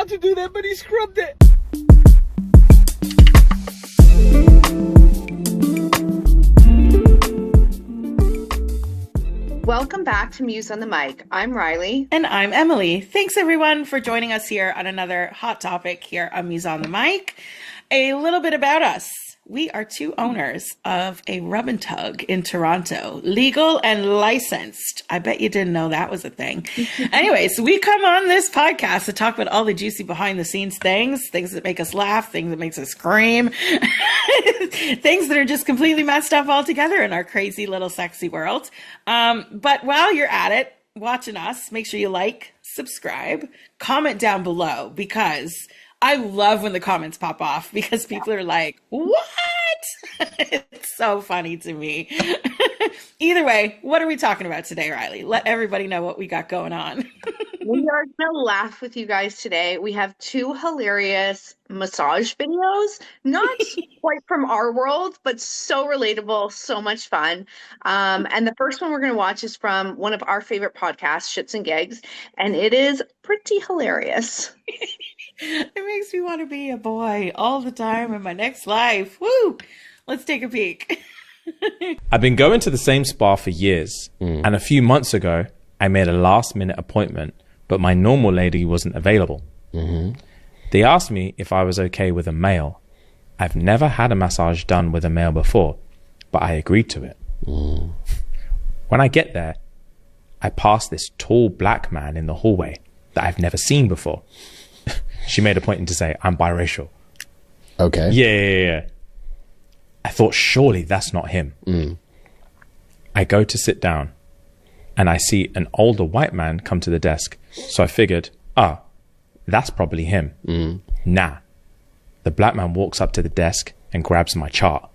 allowed to do that, but he scrubbed it. Welcome back to MUSE on the Mic. I'm Riley. And I'm Emily. Thanks everyone for joining us here on another hot topic here on MUSE on the Mic. A little bit about us. We are two owners of a rub and tug in Toronto, legal and licensed. I bet you didn't know that was a thing. Anyways, we come on this podcast to talk about all the juicy behind the scenes things that make us laugh, things that makes us scream, things that are just completely messed up altogether in our crazy little sexy world. But while you're at it, watching us, make sure you like, subscribe, comment down below, because I love when the comments pop off because people are like, what? It's so funny to me. Either way, what are we talking about today, Riley? Let everybody know what we got going on. We are going to laugh with you guys today. We have two hilarious massage videos, not quite from our world, but so relatable, so much fun. And the first one we're going to watch is from one of our favorite podcasts, Shits and Gigs, and it is pretty hilarious. It makes me want to be a boy all the time in my next life. Woo! Let's take a peek. I've been going to the same spa for years, and a few months ago, I made a last-minute appointment, but my normal lady wasn't available. They asked me if I was okay with a male. I've never had a massage done with a male before, but I agreed to it. When I get there, I pass this tall black man in the hallway that I've never seen before. She made a point to say, I'm biracial. Okay. Yeah. I thought, surely that's not him. I go to sit down and I see an older white man come to the desk. So I figured, that's probably him. Nah. The black man walks up to the desk and grabs my chart.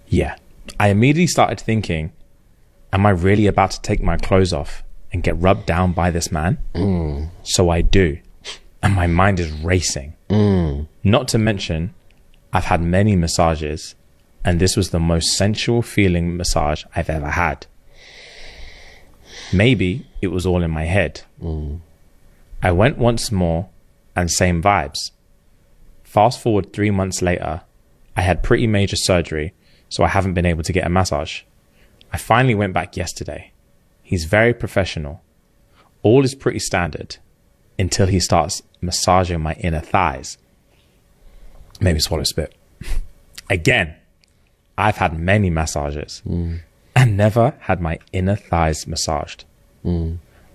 Yeah. I immediately started thinking, am I really about to take my clothes off and get rubbed down by this man? So I do. And my mind is racing. Not to mention, I've had many massages, and this was the most sensual feeling massage I've ever had. Maybe it was all in my head. I went once more, and same vibes. Fast forward 3 months later, I had pretty major surgery, so I haven't been able to get a massage. I finally went back yesterday. He's very professional. All is pretty standard until he starts massaging my inner thighs. Maybe swallow spit. Again, I've had many massages and never had my inner thighs massaged.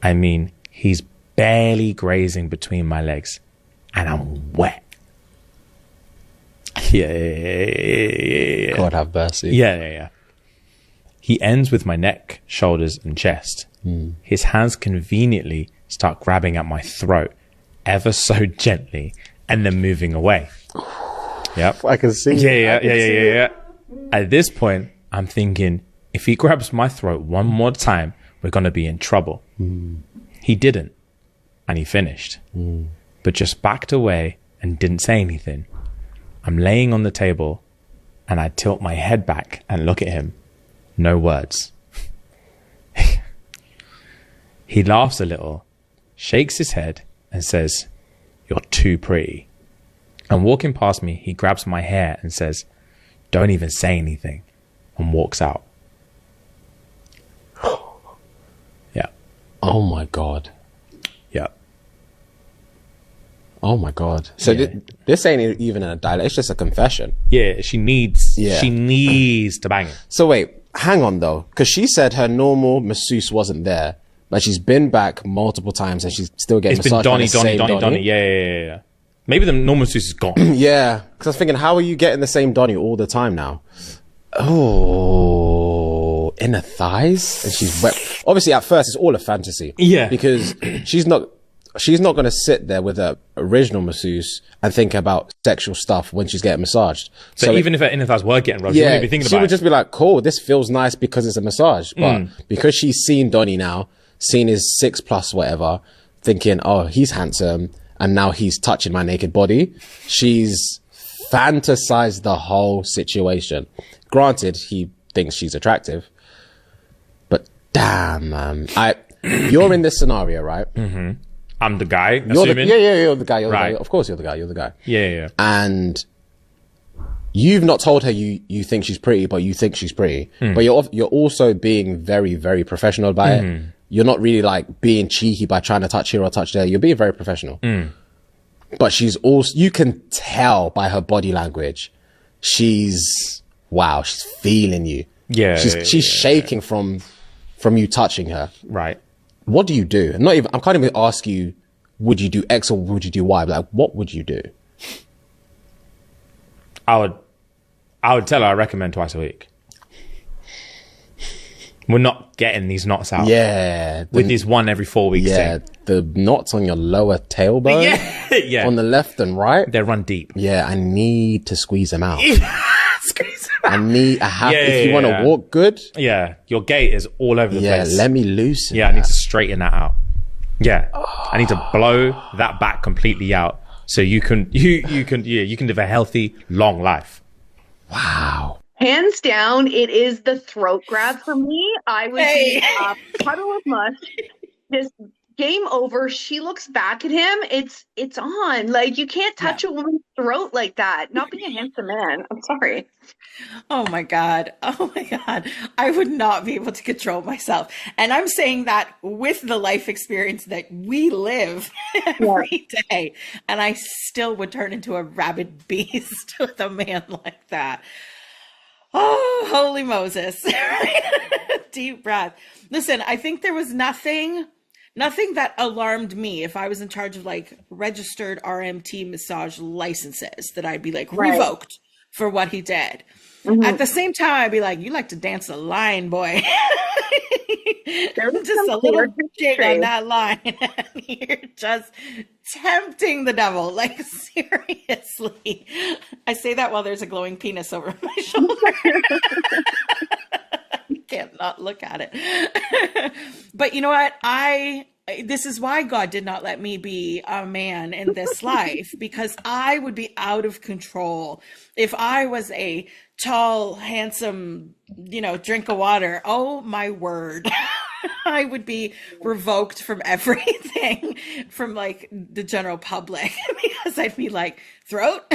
I mean, he's barely grazing between my legs and I'm wet. Yeah. God have mercy. Yeah. He ends with my neck, shoulders, and chest. His hands conveniently start grabbing at my throat ever so gently and then moving away. Yep. I can see Yeah. At this point, I'm thinking, if he grabs my throat one more time, we're going to be in trouble. He didn't. And he finished. But just backed away and didn't say anything. I'm laying on the table and I tilt my head back and look at him. No words. He laughs a little, shakes his head and says, "You're too pretty." And walking past me, he grabs my hair and says, "Don't even say anything," and walks out. Yeah. Oh my God. Yeah. Oh my God. So this ain't even a dialogue. It's just a confession. Yeah, she needs to bang him. So wait, hang on though. Because she said her normal masseuse wasn't there, but she's been back multiple times and she's still getting massaged by the same Donnie. Yeah. Maybe the normal masseuse is gone. Yeah. Because I was thinking, how are you getting the same Donnie all the time now? Oh, inner thighs? And she's wet. Obviously, at first, it's all a fantasy. Yeah. Because she's not going to sit there with her original masseuse and think about sexual stuff when she's getting massaged. So even if her inner thighs were getting rubbed, she wouldn't be thinking about it. She would just be like, cool, this feels nice because it's a massage. But because she's seen Donnie now, seen his 6+ whatever, thinking, oh, he's handsome, and now he's touching my naked body, she's fantasized the whole situation. Granted, he thinks she's attractive, but damn, man. You're in this scenario, right? I'm the guy, You're assuming. you're the guy. You're the Right. guy. Of course, you're the guy. You're the guy. Yeah. And you've not told her you think she's pretty, but you think she's pretty. But you're also being very, very professional about it. You're not really like being cheeky by trying to touch here or touch there. You're being very professional. But she's also, you can tell by her body language, she's feeling you. Yeah. She's shaking from you touching her. Right. What do you do? I can't even ask you, would you do X or would you do Y? But like, what would you do? I would tell her I recommend twice a week. We're not getting these knots out. Yeah. With this one every 4 weeks Yeah. thing. The knots on your lower tailbone. Yeah. On the left and right. They run deep. Yeah. I need to squeeze them out. Squeeze them out. If you want to walk good. Yeah. Your gait is all over the place. Yeah. Let me loosen. Yeah. I need to straighten that out. Yeah. I need to blow that back completely out. So you can live a healthy, long life. Wow. Hands down, it is the throat grab for me. I would be a puddle of mush. Just game over. She looks back at him. It's on. Like, you can't touch a woman's throat like that. Not being a handsome man. I'm sorry. Oh my God. Oh my God. I would not be able to control myself. And I'm saying that with the life experience that we live every day. And I still would turn into a rabid beast with a man like that. Oh, holy Moses. Deep breath. Listen, I think there was nothing that alarmed me if I was in charge of like registered RMT massage licenses that I'd be like revoked for what he did. At the same time, I'd be like, you like to dance the line, boy. Just a little jig on that line. And you're just tempting the devil. Like, seriously. I say that while there's a glowing penis over my shoulder. Can't not look at it. But you know what? This is why God did not let me be a man in this life, because I would be out of control if I was a tall, handsome, drink of water. Oh my word. I would be revoked from everything from like the general public, because I'd be like, throat,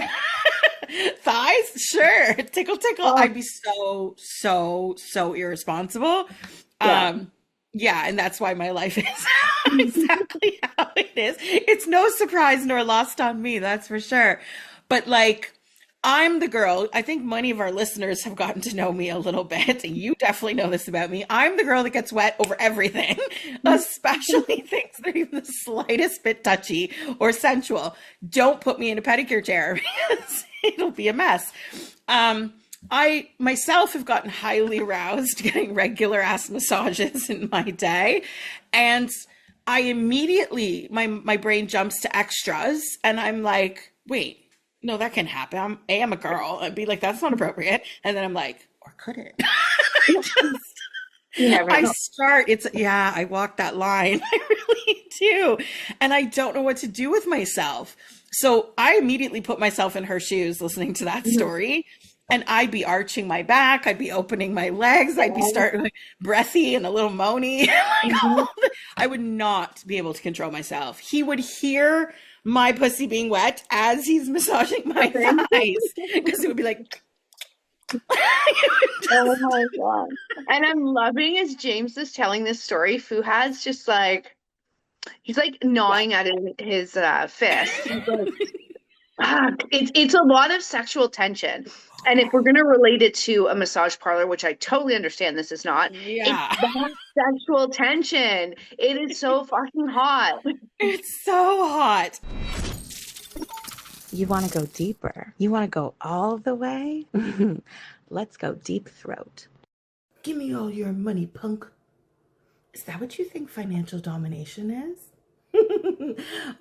thighs, sure, tickle. I'd be so irresponsible. Yeah, and that's why my life is exactly how it is. It's no surprise nor lost on me, that's for sure. But like, I'm the girl, I think many of our listeners have gotten to know me a little bit. You definitely know this about me. I'm the girl that gets wet over everything, especially things that are even the slightest bit touchy or sensual. Don't put me in a pedicure chair because it'll be a mess. I myself have gotten highly aroused getting regular ass massages in my day. And I immediately, my brain jumps to extras and I'm like, wait, no, that can happen. I am a girl. I'd be like, that's not appropriate. And then I'm like, or could it? I walk that line. I really do. And I don't know what to do with myself. So I immediately put myself in her shoes listening to that story. And I'd be arching my back. I'd be opening my legs. I'd be starting like breathy and a little moany. I would not be able to control myself. He would hear my pussy being wet as he's massaging my thighs, because it would be like, oh my God. And I'm loving as James is telling this story, Fuhad's just like, he's like gnawing at his fist. He's like, it's a lot of sexual tension. And if we're going to relate it to a massage parlor, which I totally understand this is not, it's that sexual tension. It is so fucking hot. It's so hot. You want to go deeper? You want to go all the way? Let's go deep throat. Give me all your money, punk. Is that what you think financial domination is?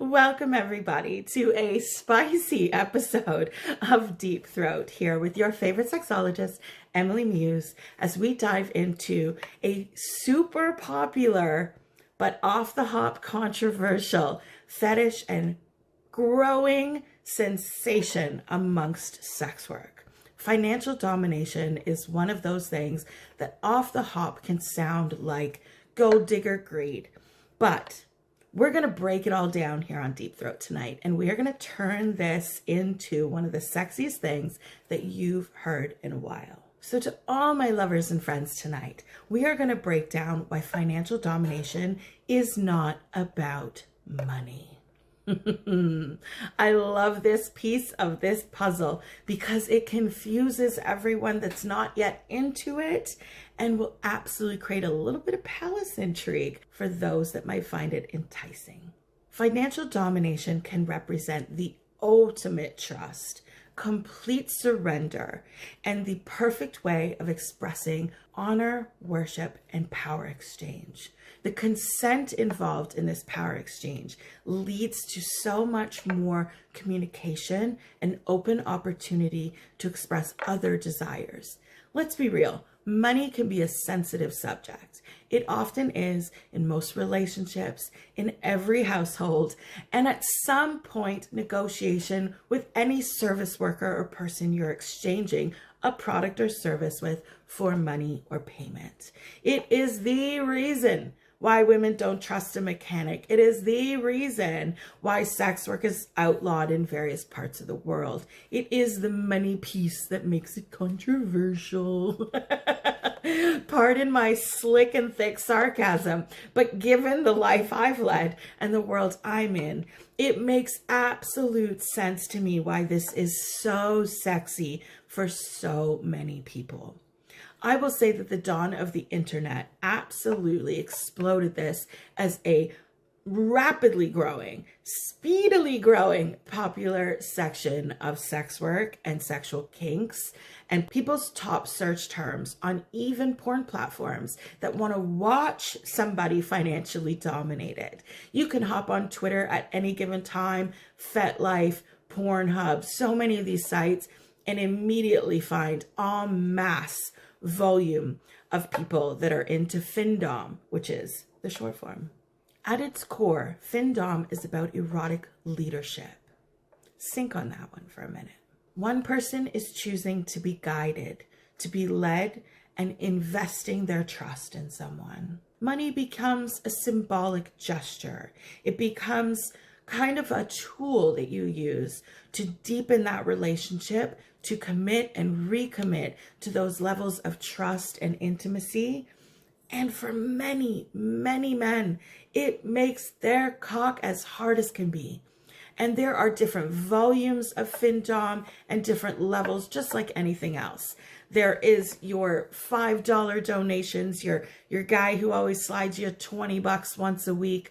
Welcome everybody to a spicy episode of Deep Throat here with your favorite sexologist, Emily Muse, as we dive into a super popular but off the hop controversial fetish and growing sensation amongst sex work. Financial domination is one of those things that off the hop can sound like gold digger greed, but We're going to break it all down here on Deep Throat tonight, and we are going to turn this into one of the sexiest things that you've heard in a while. So to all my lovers and friends tonight, we are going to break down why financial domination is not about money. I love this piece of this puzzle because it confuses everyone that's not yet into it and will absolutely create a little bit of palace intrigue for those that might find it enticing. Financial domination can represent the ultimate trust, complete surrender, and the perfect way of expressing honor, worship, and power exchange. The consent involved in this power exchange leads to so much more communication and open opportunity to express other desires. Let's be real. Money can be a sensitive subject. It often is in most relationships, in every household, and at some point, negotiation with any service worker or person you're exchanging a product or service with for money or payment. It is the reason why women don't trust a mechanic. It is the reason why sex work is outlawed in various parts of the world. It is the money piece that makes it controversial. Pardon my slick and thick sarcasm, but given the life I've led and the world I'm in, it makes absolute sense to me why this is so sexy for so many people. I will say that the dawn of the internet absolutely exploded this as a rapidly growing, speedily growing popular section of sex work and sexual kinks, and people's top search terms on even porn platforms that want to watch somebody financially dominated. You can hop on Twitter at any given time, FetLife, Pornhub, so many of these sites, and immediately find en masse volume of people that are into FinDom, which is the short form. At its core, FinDom is about erotic leadership. Think on that one for a minute. One person is choosing to be guided, to be led, and investing their trust in someone. Money becomes a symbolic gesture. It becomes kind of a tool that you use to deepen that relationship, to commit and recommit to those levels of trust and intimacy. And for many, many men, it makes their cock as hard as can be. And there are different volumes of FinDom and different levels, just like anything else. There is your $5 donations, your guy who always slides you $20 once a week.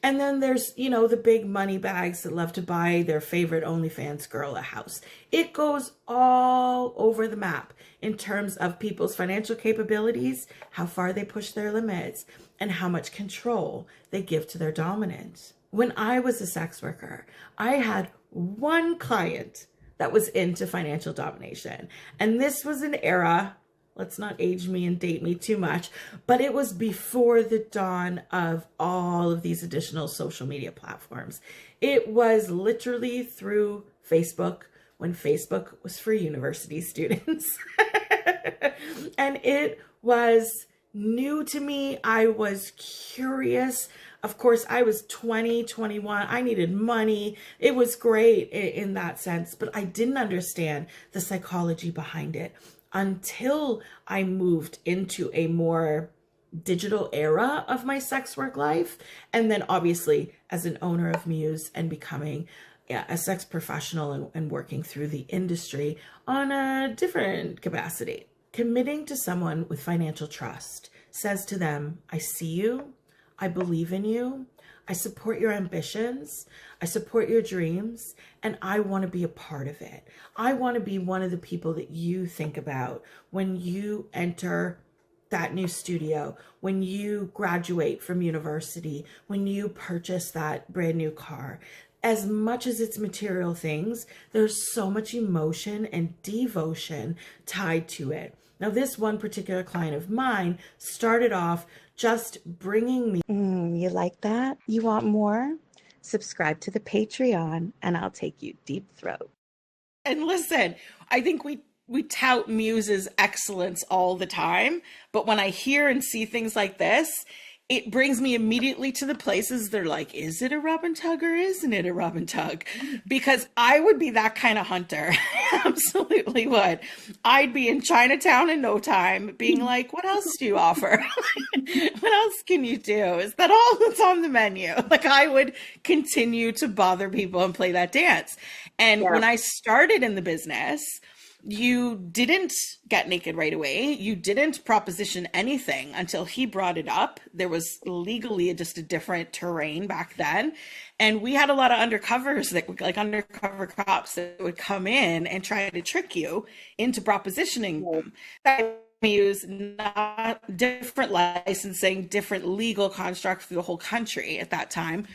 And then there's, the big money bags that love to buy their favorite OnlyFans girl a house. It goes all over the map in terms of people's financial capabilities, how far they push their limits, and how much control they give to their dominant. When I was a sex worker, I had one client that was into financial domination. And this was an era, let's not age me and date me too much, but it was before the dawn of all of these additional social media platforms. It was literally through Facebook, when Facebook was for university students. And it was new to me. I was curious. Of course, I was 20, 21. I needed money. It was great in that sense, but I didn't understand the psychology behind it until I moved into a more digital era of my sex work life. And then obviously as an owner of MUSE and becoming a sex professional and working through the industry on a different capacity. Committing to someone with financial trust says to them, I see you, I believe in you, I support your ambitions, I support your dreams, and I want to be a part of it. I want to be one of the people that you think about when you enter that new studio, when you graduate from university, when you purchase that brand new car. As much as it's material things, there's so much emotion and devotion tied to it. Now, this one particular client of mine started off just bringing me. You like that? You want more? Subscribe to the Patreon and I'll take you deep throat. And listen, I think we tout Muse's excellence all the time, but when I hear and see things like this, it brings me immediately to the places they're like, is it a rub and tug or isn't it a rub and tug? Because I would be that kind of hunter. Absolutely would. I'd be in Chinatown in no time being like, what else do you offer? What else can you do? Is that all that's on the menu? Like, I would continue to bother people and play that dance. And when I started in the business, you didn't get naked right away. You didn't proposition anything until he brought it up. There was legally just a different terrain back then. And we had a lot of undercovers that, like undercover cops, that would come in and try to trick you into propositioning them. That use not different licensing, different legal construct for the whole country at that time.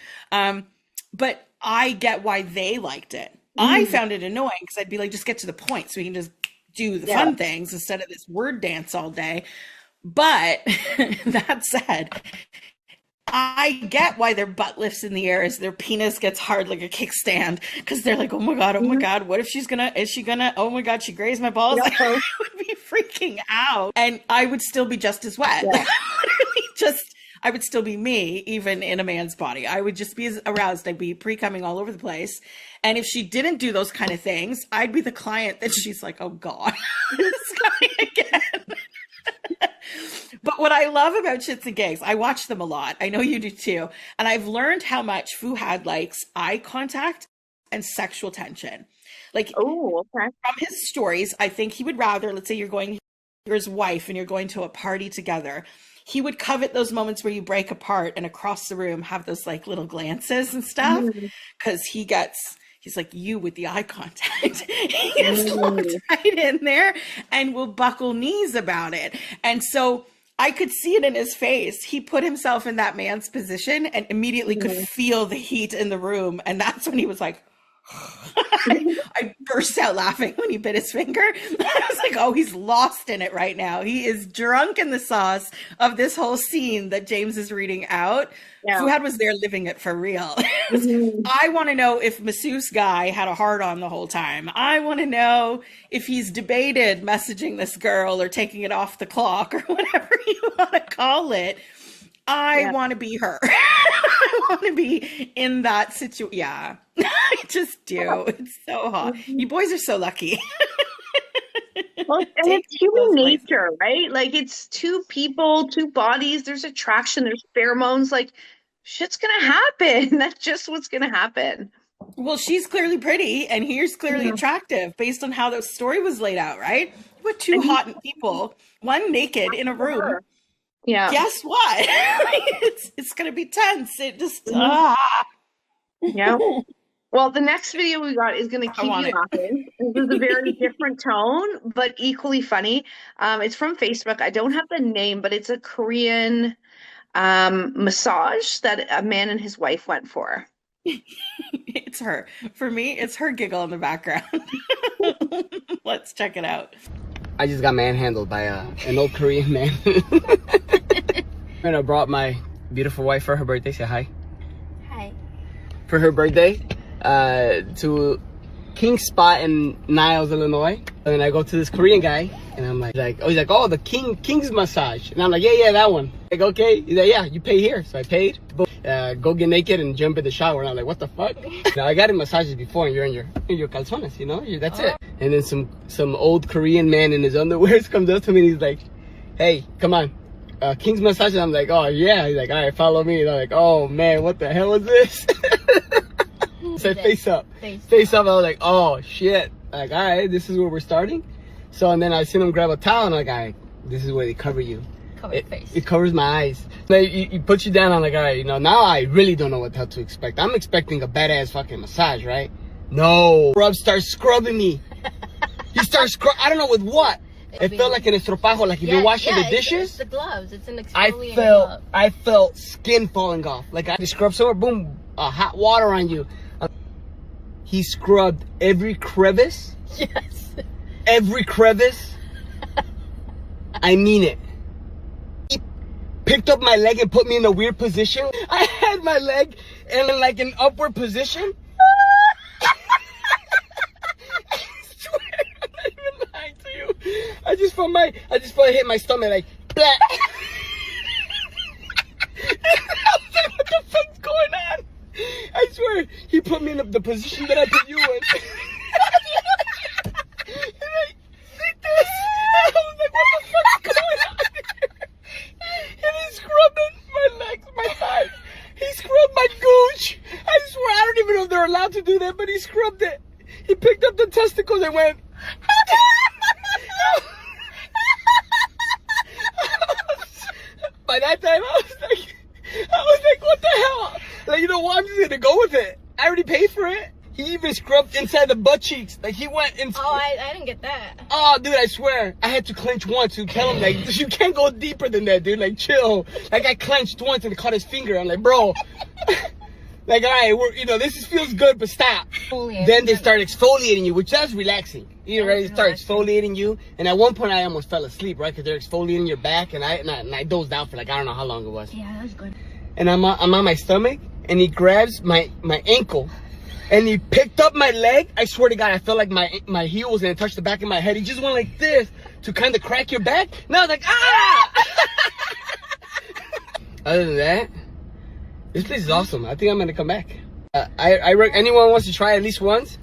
But I get why they liked it. I found it annoying because I'd be like, just get to the point so we can just do the fun things instead of this word dance all day. But that said, I get why their butt lifts in the air as their penis gets hard like a kickstand, because they're like, oh my God, what if oh my God, she grazed my balls. Like, I would be freaking out. And I would still be just as wet. Yeah. Literally I would still be me, even in a man's body. I would just be as aroused. I'd be pre-coming all over the place. And if she didn't do those kind of things, I'd be the client that she's like, oh God, this guy again. But what I love about Shits and Gigs, I watch them a lot. I know you do too. And I've learned how much Fuhad likes eye contact and sexual tension. Like, from his stories, I think he would rather, let's say you're his wife and you're going to a party together. He would covet those moments where you break apart and across the room have those like little glances and stuff, because he's like you with the eye contact. He gets looked right in there and will buckle knees about it. And so I could see it in his face. He put himself in that man's position and immediately could feel the heat in the room. And that's when he was like, I burst out laughing when he bit his finger. I was like, oh, he's lost in it right now. He is drunk in the sauce of this whole scene that James is reading out. Yeah. Fuhad was there living it for real. I want to know if masseuse guy had a hard on the whole time. I want to know if he's debated messaging this girl or taking it off the clock or whatever you want to call it. I want to be her. I want to be in that situation. Yeah, I just do. It's so hot. You boys are so lucky. Well, and it's human nature, right? Like, it's two people, two bodies. There's attraction. There's pheromones. Like, shit's going to happen. That's just what's going to happen. Well, she's clearly pretty and he's clearly attractive based on how the story was laid out, right? You put two hot people, one naked in a room. Yeah. Guess what? it's gonna be tense. It just Yeah. Well, the next video we got is gonna keep you laughing. This is a very different tone, but equally funny. It's from Facebook. I don't have the name, but it's a Korean massage that a man and his wife went for. It's her. For me, it's her giggle in the background. Let's check it out. I just got manhandled by an old Korean man. And I brought my beautiful wife for her birthday. Say hi. Hi. For her birthday, to King Spot in Niles, Illinois. And then I go to this Korean guy, and I'm like, oh, he's like, oh, the King's massage. And I'm like, yeah, that one. Like, okay. He's like, yeah, you pay here. So I paid. Go get naked and jump in the shower. And I'm like, what the fuck? Now, I got in massages before, and you're in your calzones, you know? That's it. And then some old Korean man in his underwears comes up to me, and he's like, hey, come on. King's massage. And I'm like, oh, yeah. He's like, all right, follow me. And I'm like, oh, man, what the hell is this? Said face up. Face up. I was like, oh, shit. Like, all right, this is where we're starting. So, and then I seen him grab a towel, and I'm like, all right, this is where they cover you. Cover your face. It covers my eyes. Like, you put you down. I'm like, all right, now I really don't know what the hell to expect. I'm expecting a badass fucking massage, right? No. Rob starts scrubbing me. He starts I don't know with what. It felt like an estropajo, like if you're washing the dishes. It's the gloves. It's an exfoliating glove. I felt skin falling off. Like I scrubbed somewhere, boom, hot water on you. He scrubbed every crevice. Yes. Every crevice. I mean it. He picked up my leg and put me in a weird position. I had my leg in like an upward position. I swear, I'm not even lying to you. I just felt it hit my stomach like, blah. swear, he put me in the position that I put you in. And I did this. I was like, what the fuck is going on here? And he's scrubbing my legs, my thighs. He scrubbed my gooch. I swear, I don't even know if they're allowed to do that, but he scrubbed it. He picked up the testicles and went. By that time, I was like, what the hell? Like, you know what? I'm just gonna go with it. I already paid for it. He even scrubbed inside the butt cheeks. Like, he went in. Oh, I didn't get that. Oh, dude, I swear. I had to clench once to tell him, like, you can't go deeper than that, dude. Like, chill. Like, I clenched once and caught his finger. I'm like, bro. Like, all right, this feels good, but stop. Then they start exfoliating you, which that's relaxing. You know, right? They start exfoliating you. And at one point, I almost fell asleep, right? Because they're exfoliating your back. And I dozed out for, like, I don't know how long it was. Yeah, that was good. And I'm on my stomach, and he grabs my ankle. And he picked up my leg. I swear to God, I felt like my heel was going to touch the back of my head. He just went like this to kind of crack your back. And I was like, ah! Other than that, this place is awesome. I think I'm going to come back. Anyone wants to try at least once?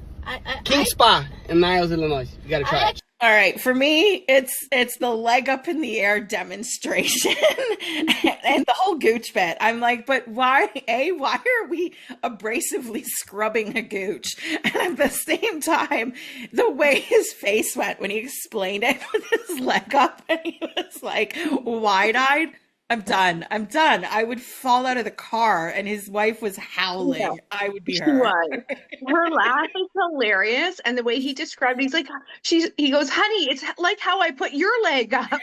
King Spa in Niles, Illinois. You got to try it. All right, for me, it's the leg up in the air demonstration and the whole gooch bit. I'm like, but why are we abrasively scrubbing a gooch? And at the same time, the way his face went when he explained it with his leg up, and he was like wide-eyed. I'm done. I would fall out of the car, and his wife was howling. Yeah. I would be her. Her laugh is hilarious, and the way he described it, he's like, he goes, honey, it's like how I put your leg up. But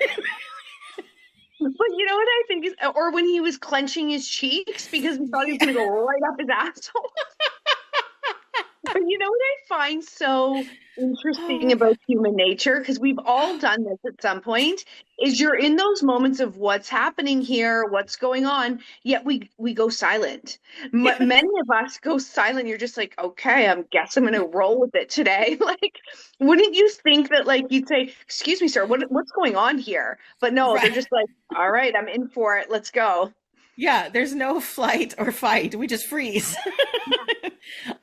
you know what I think is, or when he was clenching his cheeks because he thought he was going to go right up his asshole. But you know what I find so interesting about human nature, because we've all done this at some point, is you're in those moments of what's happening here, what's going on, yet we go silent. Many of us go silent. You're just like, okay, I guess I'm going to roll with it today. Like, wouldn't you think that, like, you'd say, excuse me, sir, what's going on here? But no, They're just like, all right, I'm in for it. Let's go. Yeah, there's no flight or fight. We just freeze.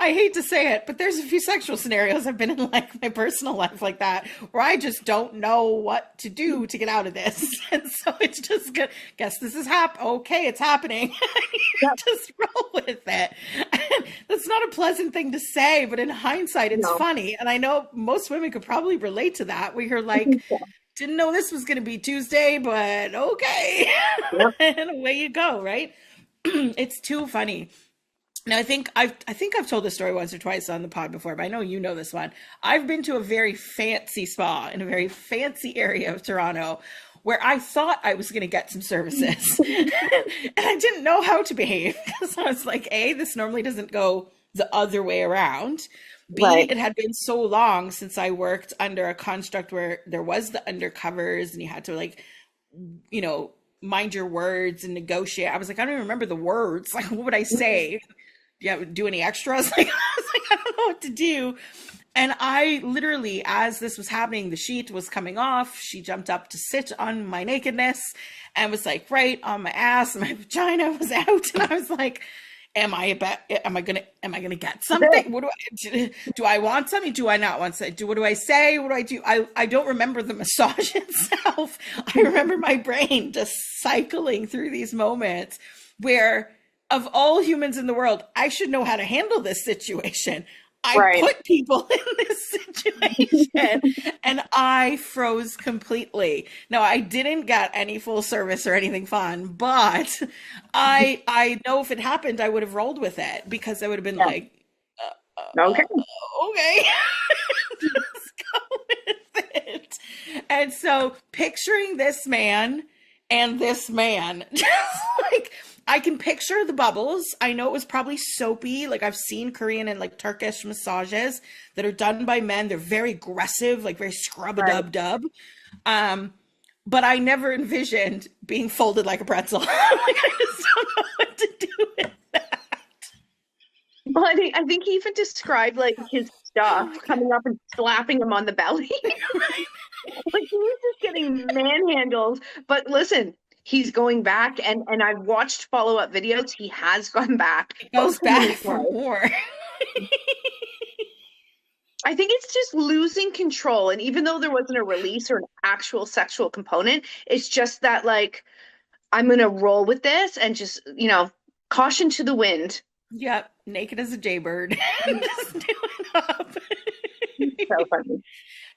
I hate to say it, but there's a few sexual scenarios I've been in, like my personal life, like that, where I just don't know what to do to get out of this. And so it's just good. Guess this is okay, it's happening. Just roll with it. And that's not a pleasant thing to say, but in hindsight, it's funny. And I know most women could probably relate to that, where you're like, didn't know this was going to be Tuesday, but okay. Yep. And away you go, right? It's too funny. Now, I think I've told this story once or twice on the pod before, but I know you know this one. I've been to a very fancy spa in a very fancy area of Toronto where I thought I was going to get some services. And I didn't know how to behave. So I was like, A, this normally doesn't go the other way around. B, It had been so long since I worked under a construct where there was the undercovers and you had to, like, mind your words and negotiate. I was like, I don't even remember the words. Like, what would I say? Yeah, do any extras? Like, I was like, I don't know what to do. And I literally, as this was happening, the sheet was coming off. She jumped up to sit on my nakedness and was like right on my ass, and my vagina was out. And I was like, am I gonna get something? What do I want something? Do I not want something? What do I say? What do I do? I don't remember the massage itself. I remember my brain just cycling through these moments where, of all humans in the world, I should know how to handle this situation. I put people in this situation and I froze completely. No, I didn't get any full service or anything fun, but I know if it happened, I would have rolled with it, because I would have been like, okay. Just go with it. And so picturing this man and this man, just like, I can picture the bubbles. I know it was probably soapy. Like, I've seen Korean and like Turkish massages that are done by men. They're very aggressive, like very scrub-a-dub-dub. But I never envisioned being folded like a pretzel. Like, I just don't know what to do with that. Well, I think he even described like his stuff coming up and slapping him on the belly. Like, he was just getting manhandled. But listen, he's going back, and I've watched follow-up videos. He has gone back. It goes both him and back his for wife. more. I think it's just losing control. And even though there wasn't a release or an actual sexual component, it's just that, like, I'm going to roll with this and just, caution to the wind. Yep, naked as a jaybird. Just doing up. So funny.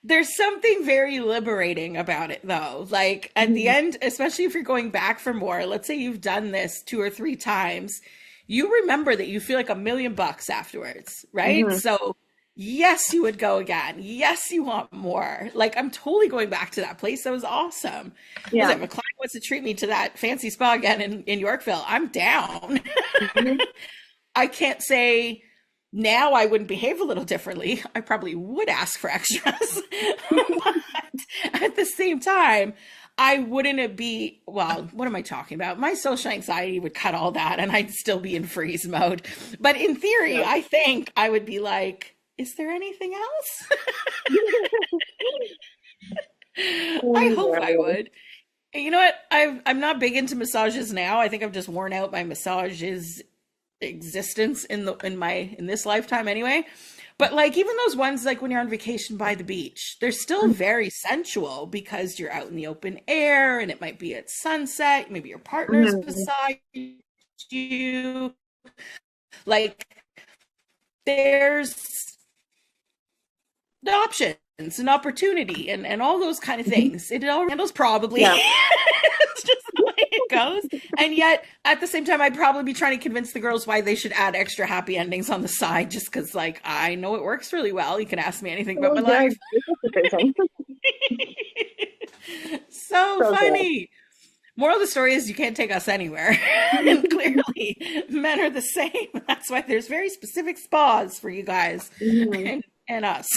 There's something very liberating about it, though. Like, at the end, especially if you're going back for more, let's say you've done this 2 or 3 times, you remember that you feel like $1 million afterwards, right? So yes, you would go again. Yes, you want more. Like, I'm totally going back to that place. That was awesome. Yeah. If a client wants to treat me to that fancy spa again in Yorkville, I'm down. I can't say now I wouldn't behave a little differently. I probably would ask for extras. But at the same time, I wouldn't be, well, what am I talking about? My social anxiety would cut all that and I'd still be in freeze mode. But in theory, I think I would be like, is there anything else? I hope I would. And you know what? I'm not big into massages now. I think I've just worn out my massages existence in this lifetime anyway. But like even those ones like when you're on vacation by the beach, they're still very sensual because you're out in the open air and it might be at sunset, maybe your partner's beside you. Like there's the options and opportunity and all those kind of things. It all handles probably. Yeah. It's just the way it goes. And yet at the same time, I'd probably be trying to convince the girls why they should add extra happy endings on the side just because like I know it works really well. You can ask me anything about my life. So funny. Moral of the story is you can't take us anywhere. And clearly men are the same. That's why there's very specific spas for you guys and us.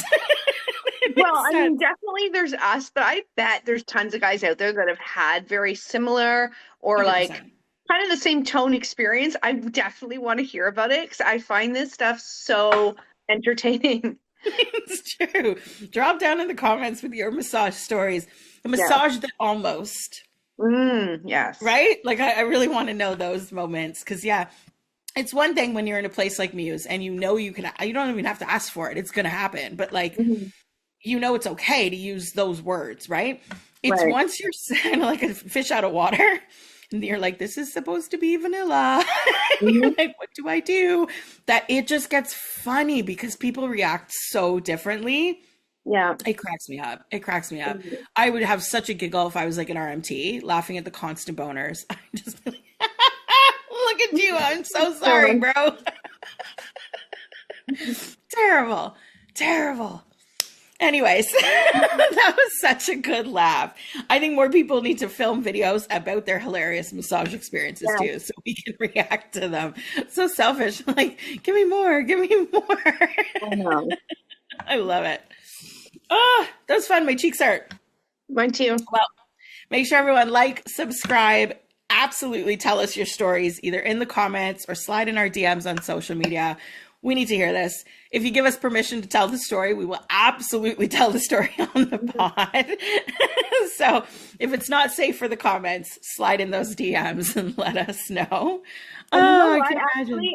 Well, I mean, definitely there's us, but I bet there's tons of guys out there that have had very similar or 100%. Like kind of the same tone experience. I definitely want to hear about it because I find this stuff so entertaining. It's true. Drop down in the comments with your massage stories. The massage that almost. Yes. Right? Like I really want to know those moments because it's one thing when you're in a place like Muse and you know you don't even have to ask for it. It's going to happen. But like, you know, it's okay to use those words, right? It's once you're kind of like a fish out of water and you're like, this is supposed to be vanilla. You're like, what do I do? That it just gets funny because people react so differently. Yeah. It cracks me up. It cracks me up. I would have such a giggle if I was like an RMT laughing at the constant boners. I'm just like, look at you. I'm so sorry, bro. Terrible. Anyways, that was such a good laugh. I think more people need to film videos about their hilarious massage experiences too, so we can react to them. So selfish. Like, give me more. I know. I love it. Oh, that was fun. My cheeks hurt. Mine too. Well, make sure everyone subscribe. Absolutely tell us your stories either in the comments or slide in our DMs on social media. We need to hear this. If you give us permission to tell the story, we will absolutely tell the story on the pod. So if it's not safe for the comments, slide in those DMs and let us know. I can imagine.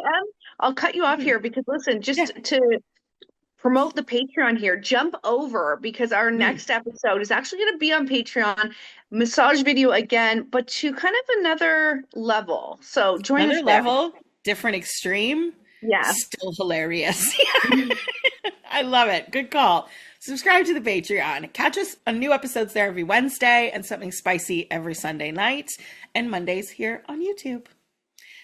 I'll cut you off here because listen, just to promote the Patreon here, jump over because our next episode is actually going to be on Patreon, massage video again, but to kind of another level. So join us there. Level, different extreme. Yeah. Still hilarious. I love it. Good call. Subscribe to the Patreon. Catch us on new episodes there every Wednesday and something spicy every Sunday night and Mondays here on YouTube.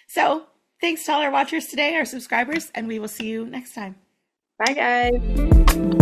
So thanks to all our watchers today, our subscribers, and we will see you next time. Bye, guys.